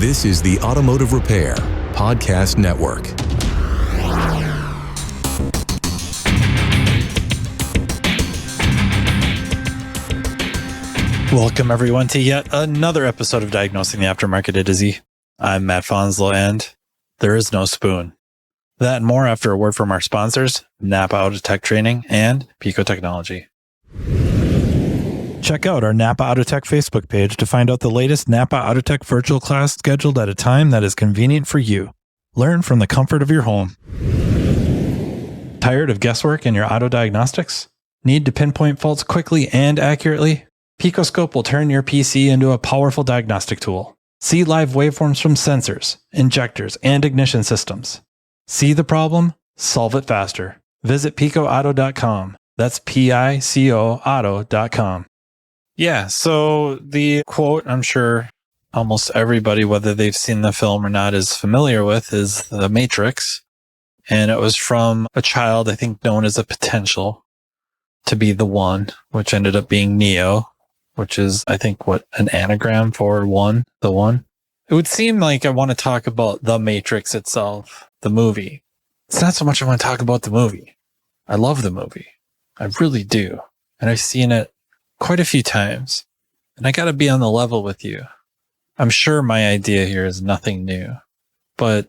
This is the Automotive Repair Podcast Network. Welcome, everyone, to yet another episode of Diagnosing the Aftermarket A to Z. I'm Matt Fonslow, and there is no spoon. That and more after a word from our sponsors, NAPA Autotech Training and Pico Technology. Check out our NAPA Autotech Facebook page to find out the latest NAPA Autotech virtual class scheduled at a time that is convenient for you. Learn from the comfort of your home. Tired of guesswork in your auto diagnostics? Need to pinpoint faults quickly and accurately? PicoScope will turn your PC into a powerful diagnostic tool. See live waveforms from sensors, injectors, and ignition systems. See the problem? Solve it faster. Visit picoauto.com. That's Pico auto.com. Yeah, so the quote I'm sure almost everybody, whether they've seen the film or not, is familiar with is The Matrix. And it was from a child, I think, known as a potential to be the one, which ended up being Neo, which is, I think, what, an anagram for one, the one. It would seem like I want to talk about The Matrix itself, the movie. It's not so much I want to talk about the movie. I love the movie. I really do. And I've seen it quite a few times. And I got to be on the level with you. I'm sure my idea here is nothing new. But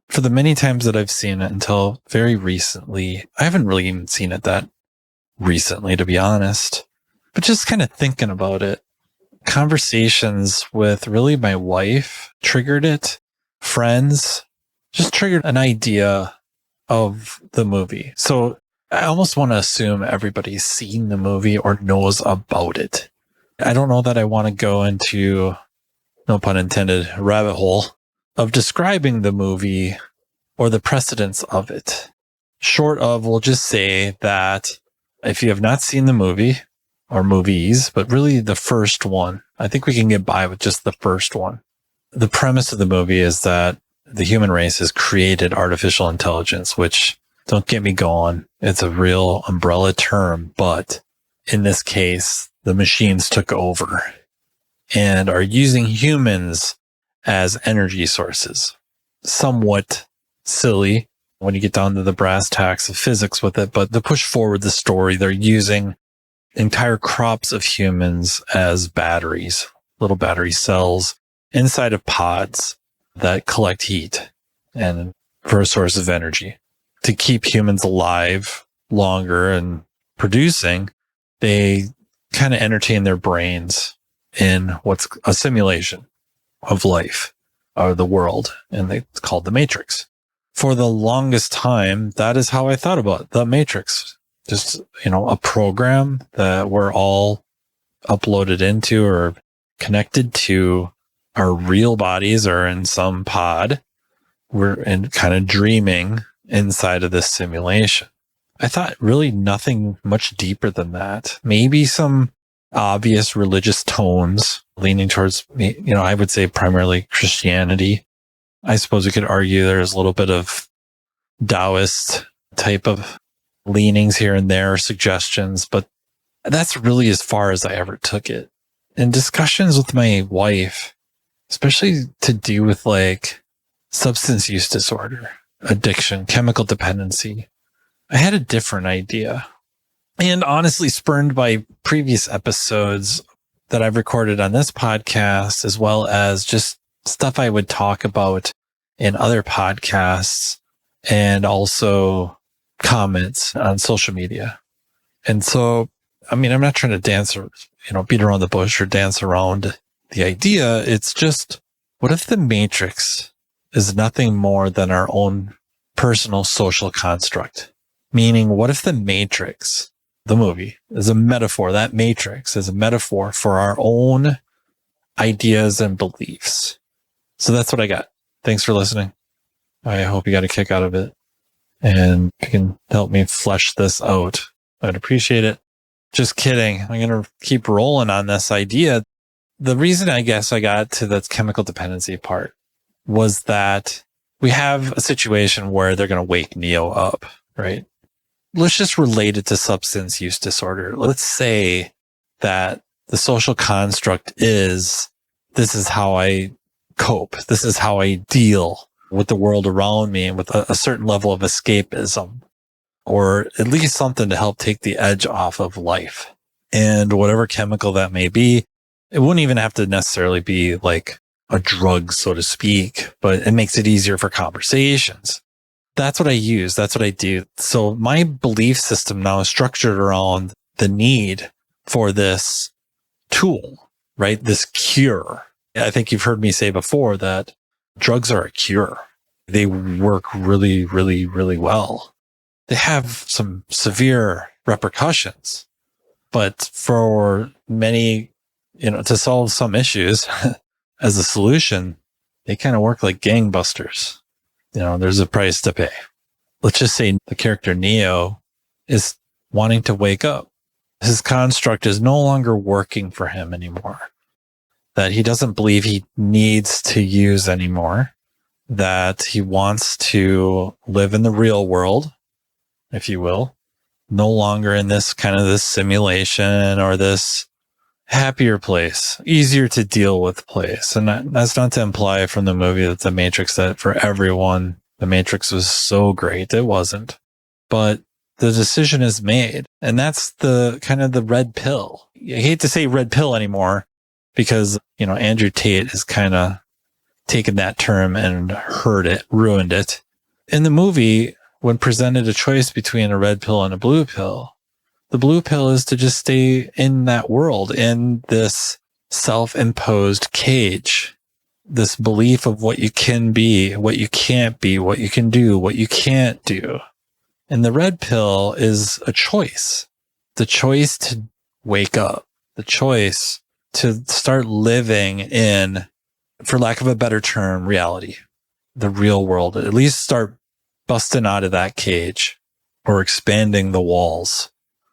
for the many times that I've seen it until very recently, I haven't really even seen it that recently, to be honest. But just kind of thinking about it, conversations with really my wife triggered it. Friends just triggered an idea of the movie. So I almost want to assume everybody's seen the movie or knows about it. I don't know that I want to go into, no pun intended, rabbit hole of describing the movie or the precedents of it. Short of, we'll just say that if you have not seen the movie or movies, but really the first one, I think we can get by with just the first one. The premise of the movie is that the human race has created artificial intelligence, which, don't get me going, it's a real umbrella term, but in this case, the machines took over and are using humans as energy sources. Somewhat silly when you get down to the brass tacks of physics with it, but to push forward the story, they're using entire crops of humans as batteries, little battery cells inside of pods that collect heat and for a source of energy. To keep humans alive longer and producing, they kind of entertain their brains in what's a simulation of life or the world, and it's called The Matrix. For the longest time, that is how I thought about The Matrix. Just, a program that we're all uploaded into or connected to our real bodies or in some pod. We're kind of dreaming inside of this simulation. I thought really nothing much deeper than that. Maybe some obvious religious tones leaning towards, I would say primarily Christianity. I suppose we could argue there's a little bit of Taoist type of leanings here and there, suggestions, but that's really as far as I ever took it. In discussions with my wife, especially to do with like substance use disorder, addiction, chemical dependency, I had a different idea. And honestly, spurned by previous episodes that I've recorded on this podcast, as well as just stuff I would talk about in other podcasts and also comments on social media. And so, I'm not trying to dance or, beat around the bush or dance around the idea. It's just, what if the Matrix is nothing more than our own personal social construct? Meaning, what if the Matrix, the movie, is a metaphor? That Matrix is a metaphor for our own ideas and beliefs. So that's what I got. Thanks for listening. I hope you got a kick out of it. And if you can help me flesh this out, I'd appreciate it. Just kidding. I'm going to keep rolling on this idea. The reason I guess I got to the chemical dependency part was that we have a situation where they're going to wake Neo up, right? Let's just relate it to substance use disorder. Let's say that the social construct is, this is how I cope. This is how I deal with the world around me and with a certain level of escapism, or at least something to help take the edge off of life. And whatever chemical that may be, it wouldn't even have to necessarily be like a drug, so to speak, but it makes it easier for conversations. That's what I use. That's what I do. So my belief system now is structured around the need for this tool, right? This cure. I think you've heard me say before that drugs are a cure. They work really, really, really well. They have some severe repercussions, but for many, to solve some issues as a solution, they kind of work like gangbusters. There's a price to pay. Let's just say the character Neo is wanting to wake up. His construct is no longer working for him anymore. That he doesn't believe he needs to use anymore. That he wants to live in the real world, if you will. No longer in this kind of this simulation or this happier place, easier to deal with place. And that's not to imply from the movie that The Matrix, that for everyone, The Matrix was so great. It wasn't. But the decision is made. And that's the kind of the red pill. I hate to say red pill anymore because, Andrew Tate has kind of taken that term and ruined it. In the movie, when presented a choice between a red pill and a blue pill, the blue pill is to just stay in that world, in this self-imposed cage, this belief of what you can be, what you can't be, what you can do, what you can't do. And the red pill is a choice, the choice to wake up, the choice to start living in, for lack of a better term, reality, the real world, at least start busting out of that cage or expanding the walls.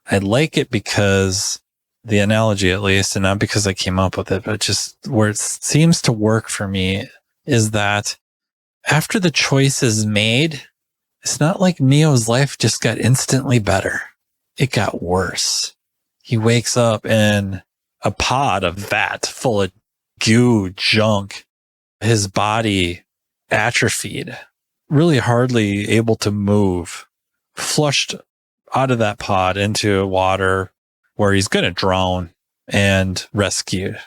I like it because the analogy, at least, and not because I came up with it, but just where it seems to work for me is that after the choice is made, it's not like Neo's life just got instantly better. It got worse. He wakes up in a pod of vat full of goo, junk. His body atrophied, really hardly able to move, flushed out of that pod into water where he's going to drown and rescued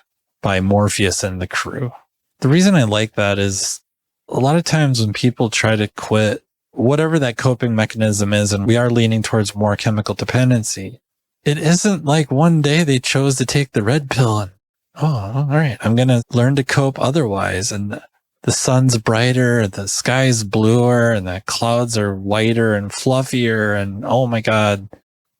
by Morpheus and the crew. The reason I like that is a lot of times when people try to quit whatever that coping mechanism is, and we are leaning towards more chemical dependency, it isn't like one day they chose to take the red pill and, all right, I'm going to learn to cope otherwise. And the sun's brighter, the sky's bluer, and the clouds are whiter and fluffier. And oh my God,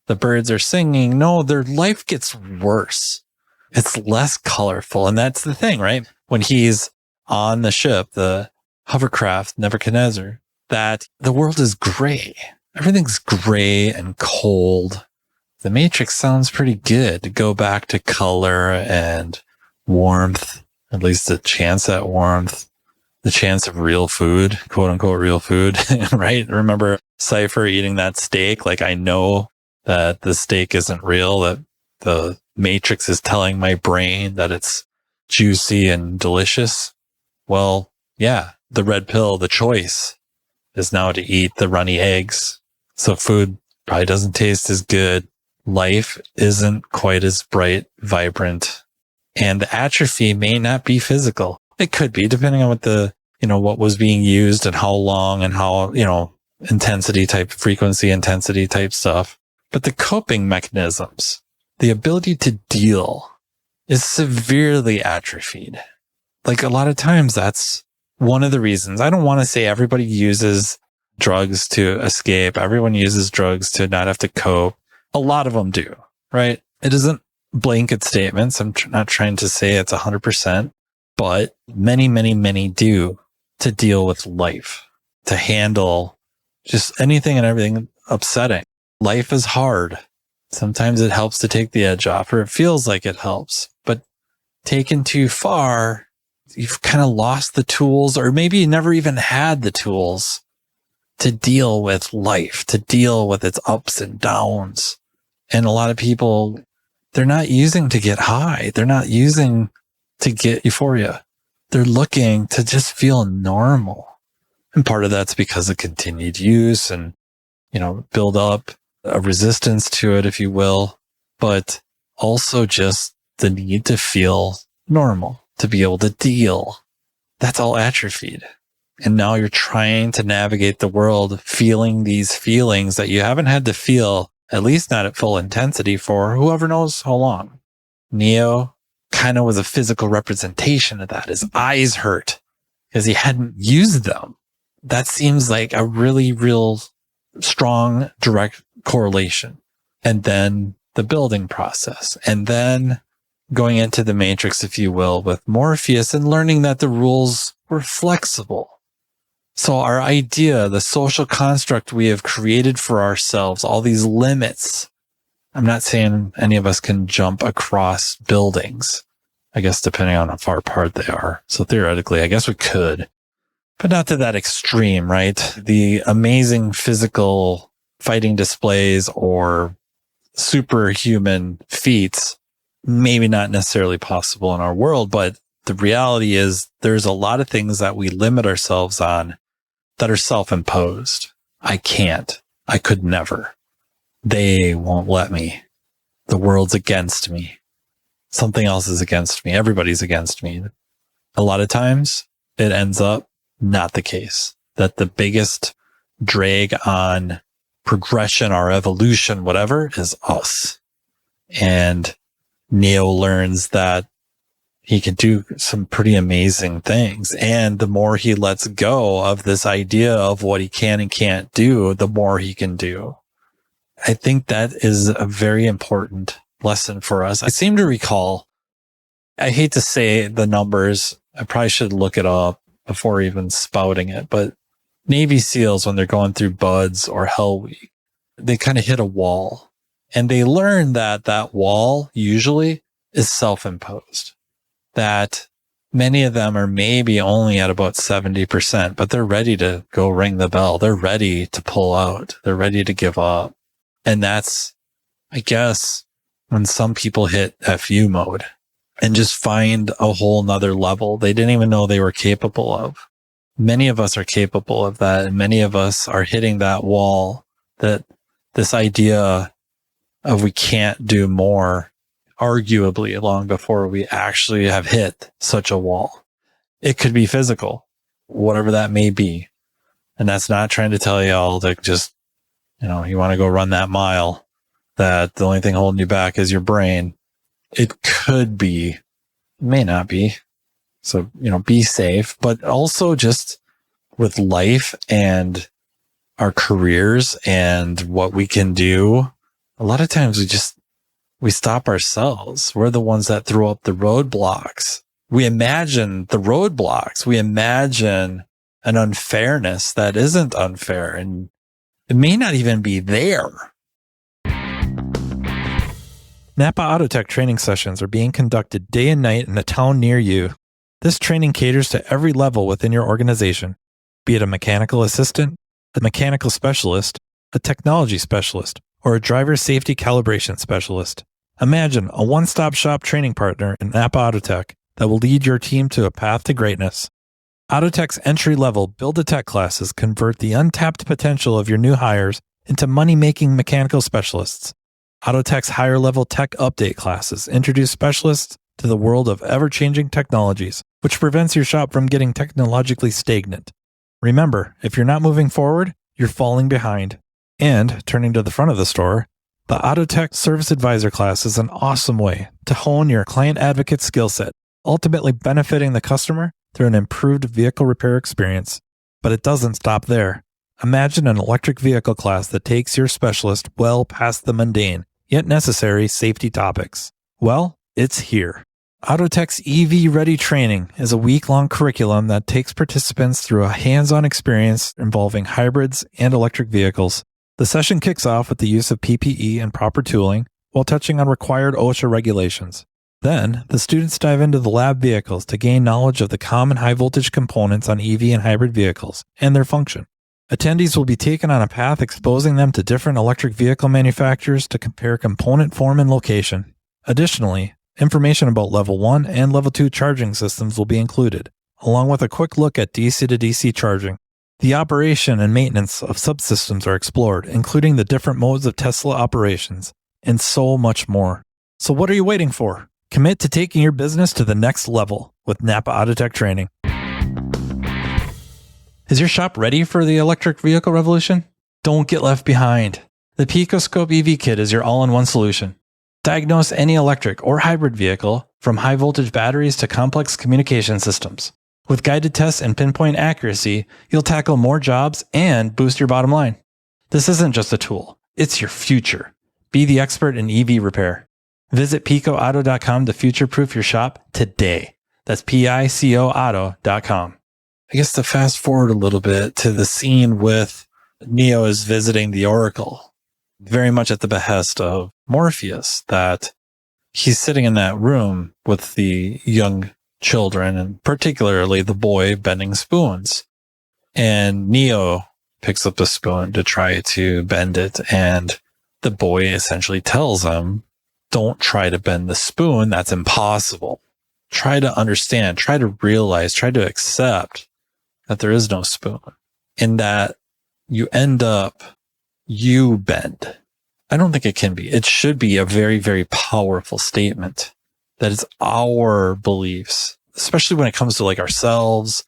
the birds are singing. No, their life gets worse. It's less colorful. And that's the thing, right? When he's on the ship, the hovercraft, Nebuchadnezzar, that the world is gray. Everything's gray and cold. The Matrix sounds pretty good to go back to color and warmth, at least a chance at warmth. The chance of real food, quote unquote, real food, right? Remember Cypher eating that steak? Like, I know that the steak isn't real, that the Matrix is telling my brain that it's juicy and delicious. Well, yeah, the red pill, the choice is now to eat the runny eggs. So food probably doesn't taste as good. Life isn't quite as bright, vibrant, and the atrophy may not be physical. It could be, depending on what was being used and how long and how, frequency intensity type stuff. But the coping mechanisms, the ability to deal is severely atrophied. Like a lot of times that's one of the reasons. I don't want to say everybody uses drugs to escape. Everyone uses drugs to not have to cope. A lot of them do, right? It isn't blanket statements. I'm not trying to say it's 100%, but many, many, many do to deal with life, to handle just anything and everything upsetting. Life is hard. Sometimes it helps to take the edge off, or it feels like it helps, but taken too far, you've kind of lost the tools, or maybe you never even had the tools to deal with life, to deal with its ups and downs. And a lot of people, they're not using to get high. They're not using to get euphoria. they're looking to just feel normal. And part of that's because of continued use and, build up a resistance to it, if you will, but also just the need to feel normal, to be able to deal. That's all atrophied. And now you're trying to navigate the world feeling these feelings that you haven't had to feel, at least not at full intensity, for whoever knows how long. Neo kind of was a physical representation of that. His eyes hurt because he hadn't used them. That seems like a really real strong direct correlation. And then the building process, and then going into the Matrix, if you will, with Morpheus and learning that the rules were flexible. So our idea, the social construct we have created for ourselves, all these limits. I'm not saying any of us can jump across buildings, I guess, depending on how far apart they are. So theoretically, I guess we could, but not to that extreme, right? The amazing physical fighting displays or superhuman feats, maybe not necessarily possible in our world, but the reality is there's a lot of things that we limit ourselves on that are self-imposed. I can't. I could never. They won't let me. The world's against me. Something else is against me. Everybody's against me. A lot of times it ends up not the case. That the biggest drag on progression, our evolution, whatever, is us. And Neo learns that he can do some pretty amazing things. And the more he lets go of this idea of what he can and can't do, the more he can do. I think that is a very important lesson for us. I seem to recall, I hate to say the numbers, I probably should look it up before even spouting it, but Navy SEALs, when they're going through BUDS or Hell Week, they kind of hit a wall, and they learn that that wall usually is self-imposed, that many of them are maybe only at about 70%, but they're ready to go ring the bell. They're ready to pull out. They're ready to give up. And that's, I guess, when some people hit FU mode and just find a whole nother level they didn't even know they were capable of. Many of us are capable of that, and many of us are hitting that wall, that this idea of we can't do more, arguably long before we actually have hit such a wall. It could be physical, whatever that may be. And that's not trying to tell you all to just, you want to go run that mile, that the only thing holding you back is your brain. It could be, may not be. So, be safe, but also just with life and our careers and what we can do. A lot of times we stop ourselves. We're the ones that throw up the roadblocks. We imagine the roadblocks. We imagine an unfairness that isn't unfair, and it may not even be there. NAPA Autotech training sessions are being conducted day and night in a town near you. This training caters to every level within your organization, be it a mechanical assistant, a mechanical specialist, a technology specialist, or a driver safety calibration specialist. Imagine a one-stop shop training partner in NAPA Autotech that will lead your team to a path to greatness. Autotech's entry-level Build-A-Tech classes convert the untapped potential of your new hires into money-making mechanical specialists. Autotech's higher-level tech update classes introduce specialists to the world of ever-changing technologies, which prevents your shop from getting technologically stagnant. Remember, if you're not moving forward, you're falling behind. And, turning to the front of the store, the Autotech Service Advisor class is an awesome way to hone your client advocate skill set, ultimately benefiting the customer through an improved vehicle repair experience. But it doesn't stop there. Imagine an electric vehicle class that takes your specialist well past the mundane, yet necessary safety topics. Well, it's here. Autotech's EV Ready training is a week-long curriculum that takes participants through a hands-on experience involving hybrids and electric vehicles. The session kicks off with the use of PPE and proper tooling while touching on required OSHA regulations. Then, the students dive into the lab vehicles to gain knowledge of the common high-voltage components on EV and hybrid vehicles and their function. Attendees will be taken on a path exposing them to different electric vehicle manufacturers to compare component form and location. Additionally, information about Level 1 and Level 2 charging systems will be included. along with a quick look at DC to DC charging. The operation and maintenance of subsystems are explored, including the different modes of Tesla operations, and so much more. So what are you waiting for? Commit to taking your business to the next level with NAPA Autotech training. Is your shop ready for the electric vehicle revolution? Don't get left behind. The Pico EV Kit is your all-in-one solution. Diagnose any electric or hybrid vehicle, from high-voltage batteries to complex communication systems. With guided tests and pinpoint accuracy, you'll tackle more jobs and boost your bottom line. This isn't just a tool, it's your future. Be the expert in EV repair. Visit picoauto.com to future-proof your shop today. That's PICOauto.com. I guess to fast forward a little bit to the scene with Neo is visiting the Oracle, very much at the behest of Morpheus, that he's sitting in that room with the young children, and particularly the boy bending spoons. And Neo picks up the spoon to try to bend it, and the boy essentially tells him, don't try to bend the spoon. That's impossible. Try to understand, try to realize, try to accept that there is no spoon, and that you end up, you bend. I don't think it can be. It should be a very, very powerful statement that it's our beliefs, especially when it comes to like ourselves.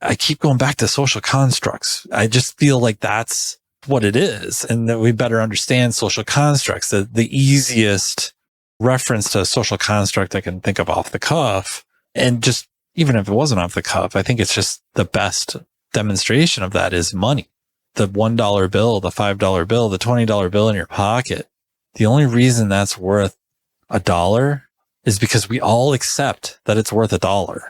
I keep going back to social constructs. I just feel like that's what it is, and that we better understand social constructs. The easiest reference to a social construct I can think of off the cuff, and just even if it wasn't off the cuff, I think it's just the best demonstration of that is money. The $1 bill, the $5 bill, the $20 bill in your pocket. The only reason that's worth $1 is because we all accept that it's worth $1.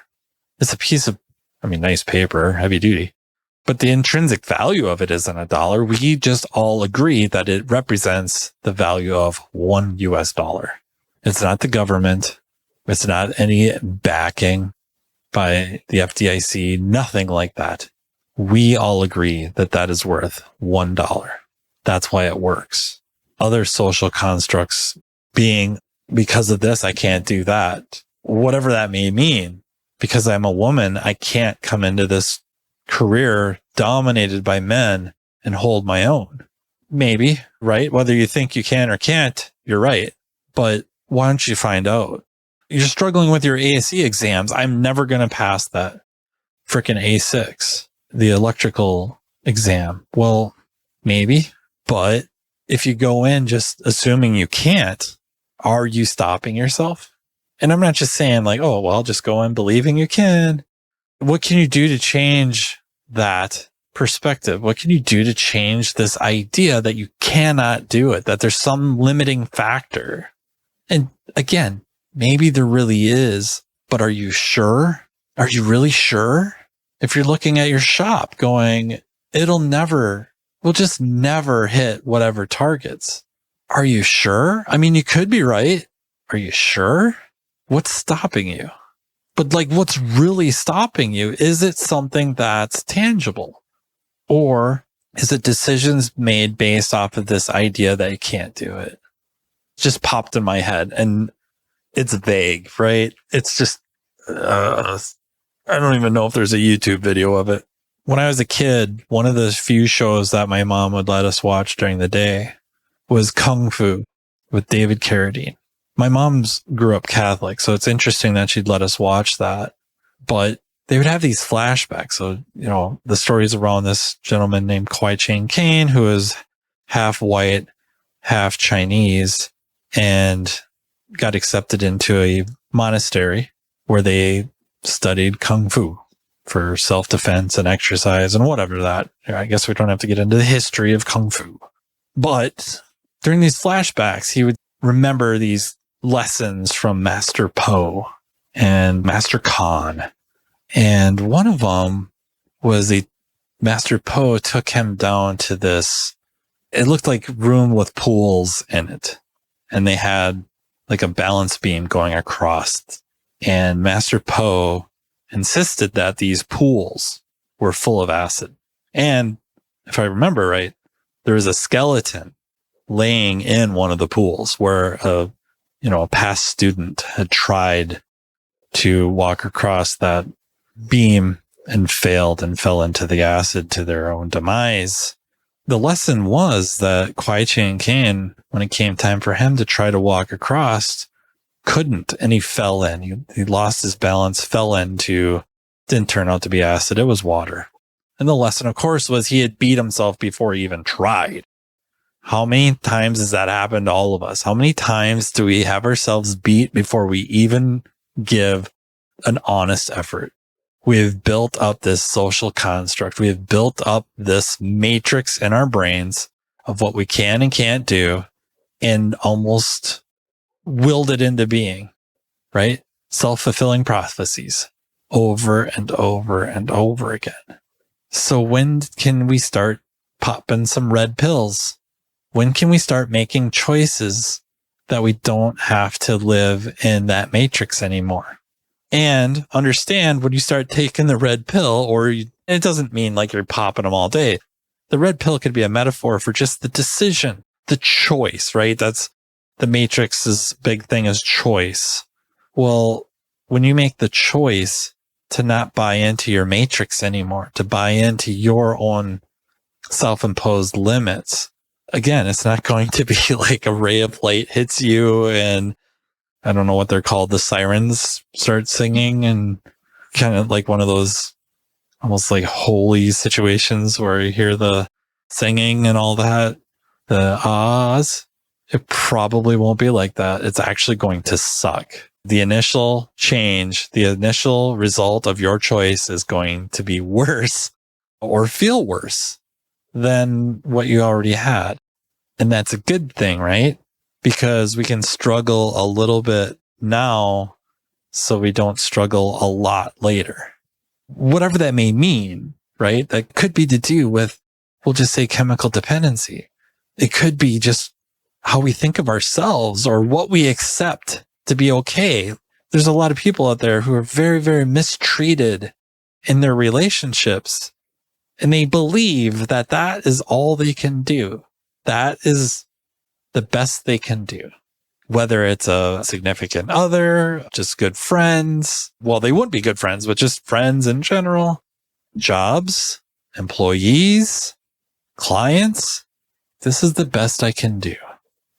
It's a piece of, nice paper, heavy duty, but the intrinsic value of it isn't $1. We just all agree that it represents the value of $1 US. It's not the government. It's not any backing by the FDIC, nothing like that. We all agree that that is worth $1. That's why it works. Other social constructs being, because of this, I can't do that. Whatever that may mean. Because I'm a woman, I can't come into this career dominated by men and hold my own. Maybe, right? Whether you think you can or can't, you're right. But why don't you find out? You're struggling with your ASE exams. I'm never going to pass that frickin' A6, the electrical exam. Well, maybe, but if you go in just assuming you can't, are you stopping yourself? And I'm not just saying like, oh, well, just go in believing you can. What can you do to change that perspective? What can you do to change this idea that you cannot do it, that there's some limiting factor? And again, maybe there really is, but are you sure? Are you really sure? If you're looking at your shop going, we'll just never hit whatever targets. Are you sure? You could be right. Are you sure? What's stopping you? But what's really stopping you? Is it something that's tangible? Or is it decisions made based off of this idea that you can't do it? It just popped in my head, and it's vague, right? It's just, I don't even know if there's a YouTube video of it. When I was a kid, one of the few shows that my mom would let us watch during the day was Kung Fu with David Carradine. My mom's grew up Catholic, so it's interesting that she'd let us watch that. But they would have these flashbacks. So, the stories around this gentleman named Kwai Chang Caine, who is half white, half Chinese, and got accepted into a monastery where they studied Kung Fu for self-defense and exercise and whatever that. I guess we don't have to get into the history of Kung Fu. But during these flashbacks, he would remember these lessons from Master Po and Master Khan. And one of them was Master Po took him down to this, it looked like room with pools in it. And they had like a balance beam going across. And Master Po insisted that these pools were full of acid. And if I remember right, there was a skeleton laying in one of the pools where a past student had tried to walk across that beam and failed and fell into the acid to their own demise. The lesson was that Kwai-Chang Caine, when it came time for him to try to walk across, couldn't, and he fell in. He lost his balance, fell into, didn't turn out to be acid, it was water. And the lesson, of course, was he had beat himself before he even tried. How many times has that happened to all of us? How many times do we have ourselves beat before we even give an honest effort? We've built up this social construct. We have built up this matrix in our brains of what we can and can't do and almost willed it into being, right? Self-fulfilling prophecies over and over and over again. So when can we start popping some red pills? When can we start making choices that we don't have to live in that matrix anymore? And understand when you start taking the red pill, it doesn't mean like you're popping them all day. The red pill could be a metaphor for just the decision, the choice, right? That's the matrix's big thing is choice. Well, when you make the choice to not buy into your matrix anymore, to buy into your own self-imposed limits, again, it's not going to be like a ray of light hits you and I don't know what they're called. The sirens start singing and kind of like one of those almost like holy situations where you hear the singing and all that, the ahs. It probably won't be like that. It's actually going to suck. The initial change, the initial result of your choice is going to be worse or feel worse than what you already had. And that's a good thing, right? Because we can struggle a little bit now so we don't struggle a lot later. Whatever that may mean, right? That could be to do with, we'll just say chemical dependency. It could be just how we think of ourselves or what we accept to be okay. There's a lot of people out there who are very, very mistreated in their relationships, and they believe that that is all they can do. That is the best they can do. Whether it's a significant other, just good friends. Well, they wouldn't be good friends, but just friends in general. Jobs, employees, clients. This is the best I can do.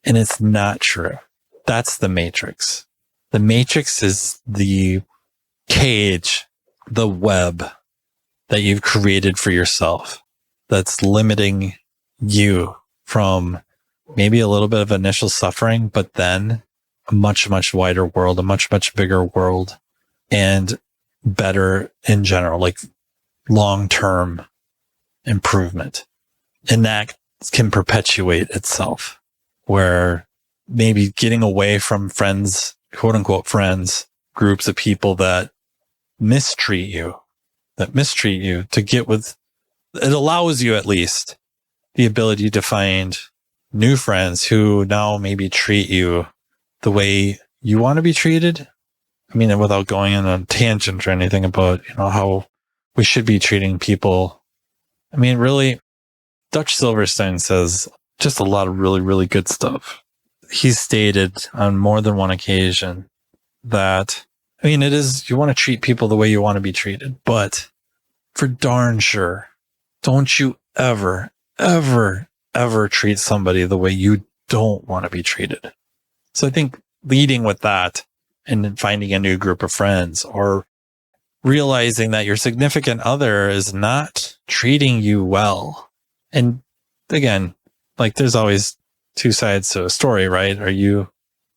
And it's not true. That's the matrix. The matrix is the cage, the web that you've created for yourself that's limiting you from maybe a little bit of initial suffering, but then a much, much wider world, a much, much bigger world, and better in general, like long-term improvement. And that can perpetuate itself, where maybe getting away from friends, quote unquote friends, groups of people that mistreat you, to get with, it allows you at least the ability to find new friends who now maybe treat you the way you want to be treated. I mean, without going on a tangent or anything about, how we should be treating people. I mean, really, Dutch Silverstein says just a lot of really, really good stuff. He's stated on more than one occasion that, it is, you want to treat people the way you want to be treated, but for darn sure, don't you ever, ever, ever treat somebody the way you don't want to be treated. So I think leading with that and finding a new group of friends, or realizing that your significant other is not treating you well. And again, like there's always two sides to a story, right? Are you,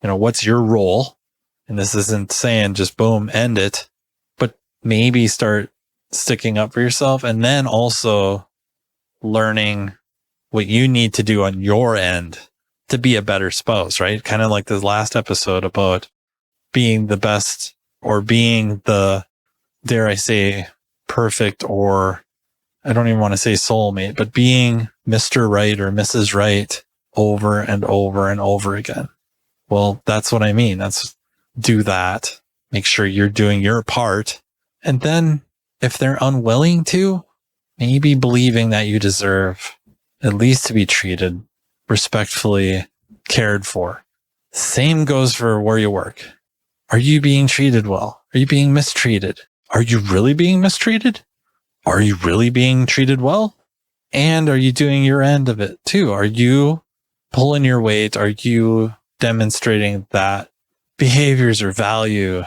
what's your role? And this isn't saying just boom, end it, but maybe start sticking up for yourself, and then also learning what you need to do on your end to be a better spouse, right? Kind of like this last episode about being the best, or being the, dare I say, perfect, or I don't even want to say soulmate, but being Mr. Right or Mrs. Right over and over and over again. Well, that's what I mean. Do that. Make sure you're doing your part. And then if they're unwilling to, maybe believing that you deserve at least to be treated respectfully, cared for. Same goes for where you work. Are you being treated well? Are you being mistreated? Are you really being mistreated? Are you really being treated well? And are you doing your end of it too? Are you pulling your weight? Are you demonstrating that behaviors or value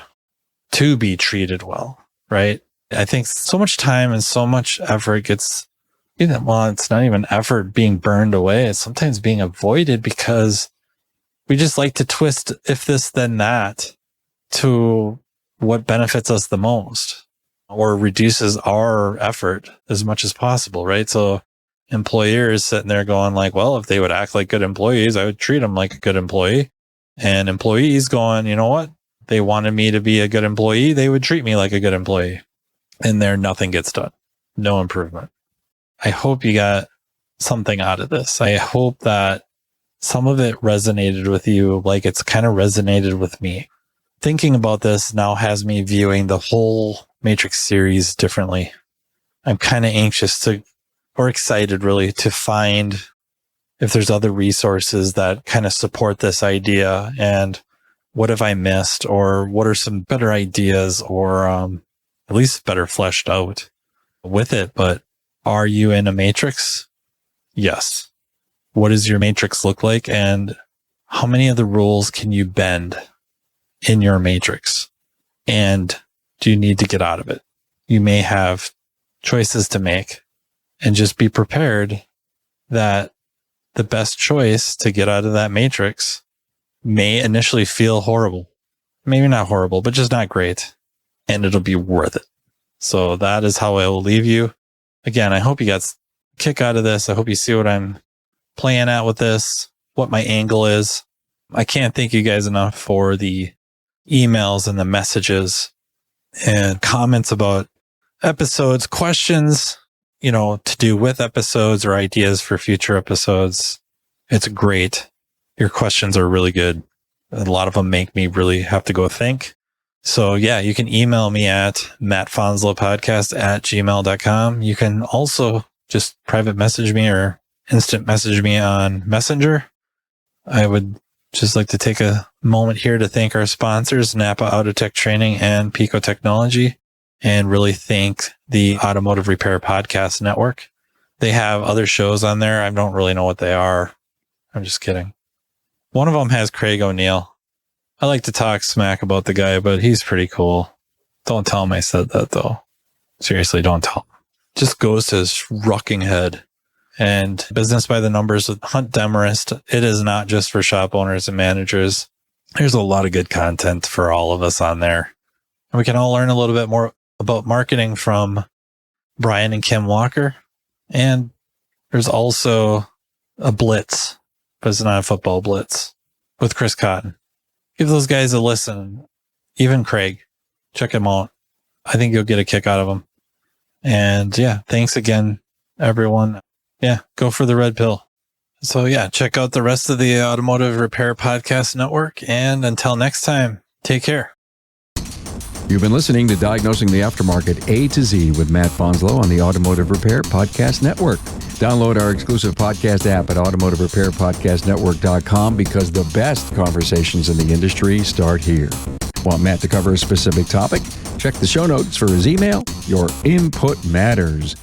to be treated well, right? I think so much time and so much effort gets, it's not even effort being burned away. It's sometimes being avoided because we just like to twist if this, then that to what benefits us the most or reduces our effort as much as possible, right? So employers sitting there going like, well, if they would act like good employees, I would treat them like a good employee. And employees going, you know what? They wanted me to be a good employee. They would treat me like a good employee. And there, nothing gets done. No improvement. I hope you got something out of this. I hope that some of it resonated with you like it's kind of resonated with me. Thinking about this now has me viewing the whole Matrix series differently. I'm kind of excited really to find if there's other resources that kind of support this idea and what have I missed or what are some better ideas or at least better fleshed out with it. But are you in a matrix? Yes. What does your matrix look like? And how many of the rules can you bend in your matrix? And do you need to get out of it? You may have choices to make and just be prepared that the best choice to get out of that matrix may initially feel horrible. Maybe not horrible, but just not great. And it'll be worth it. So that is how I will leave you. Again, I hope you got a kick out of this. I hope you see what I'm playing at with this, what my angle is. I can't thank you guys enough for the emails and the messages and comments about episodes, questions, to do with episodes or ideas for future episodes. It's great. Your questions are really good. A lot of them make me really have to go think. So yeah, you can email me at mattfonslowpodcast@gmail.com. You can also just private message me or instant message me on Messenger. I would just like to take a moment here to thank our sponsors, NAPA Autotech Training and Pico Technology, and really thank the Automotive Repair Podcast Network. They have other shows on there. I don't really know what they are. I'm just kidding. One of them has Craig O'Neill. I like to talk smack about the guy, but he's pretty cool. Don't tell him I said that, though. Seriously, don't tell him. Just goes to his rucking head. And Business by the Numbers with Hunt Demarest. It is not just for shop owners and managers. There's a lot of good content for all of us on there. And we can all learn a little bit more about marketing from Brian and Kim Walker. And there's also a blitz, but it's not a football blitz, with Chris Cotton. Give those guys a listen. Even Craig. Check him out. I think you'll get a kick out of him. And yeah, thanks again, everyone. Yeah, go for the red pill. So yeah, check out the rest of the Automotive Repair Podcast Network. And until next time, take care. You've been listening to Diagnosing the Aftermarket A to Z with Matt Fonslow on the Automotive Repair Podcast Network. Download our exclusive podcast app at automotiverepairpodcastnetwork.com because the best conversations in the industry start here. Want Matt to cover a specific topic? Check the show notes for his email. Your input matters.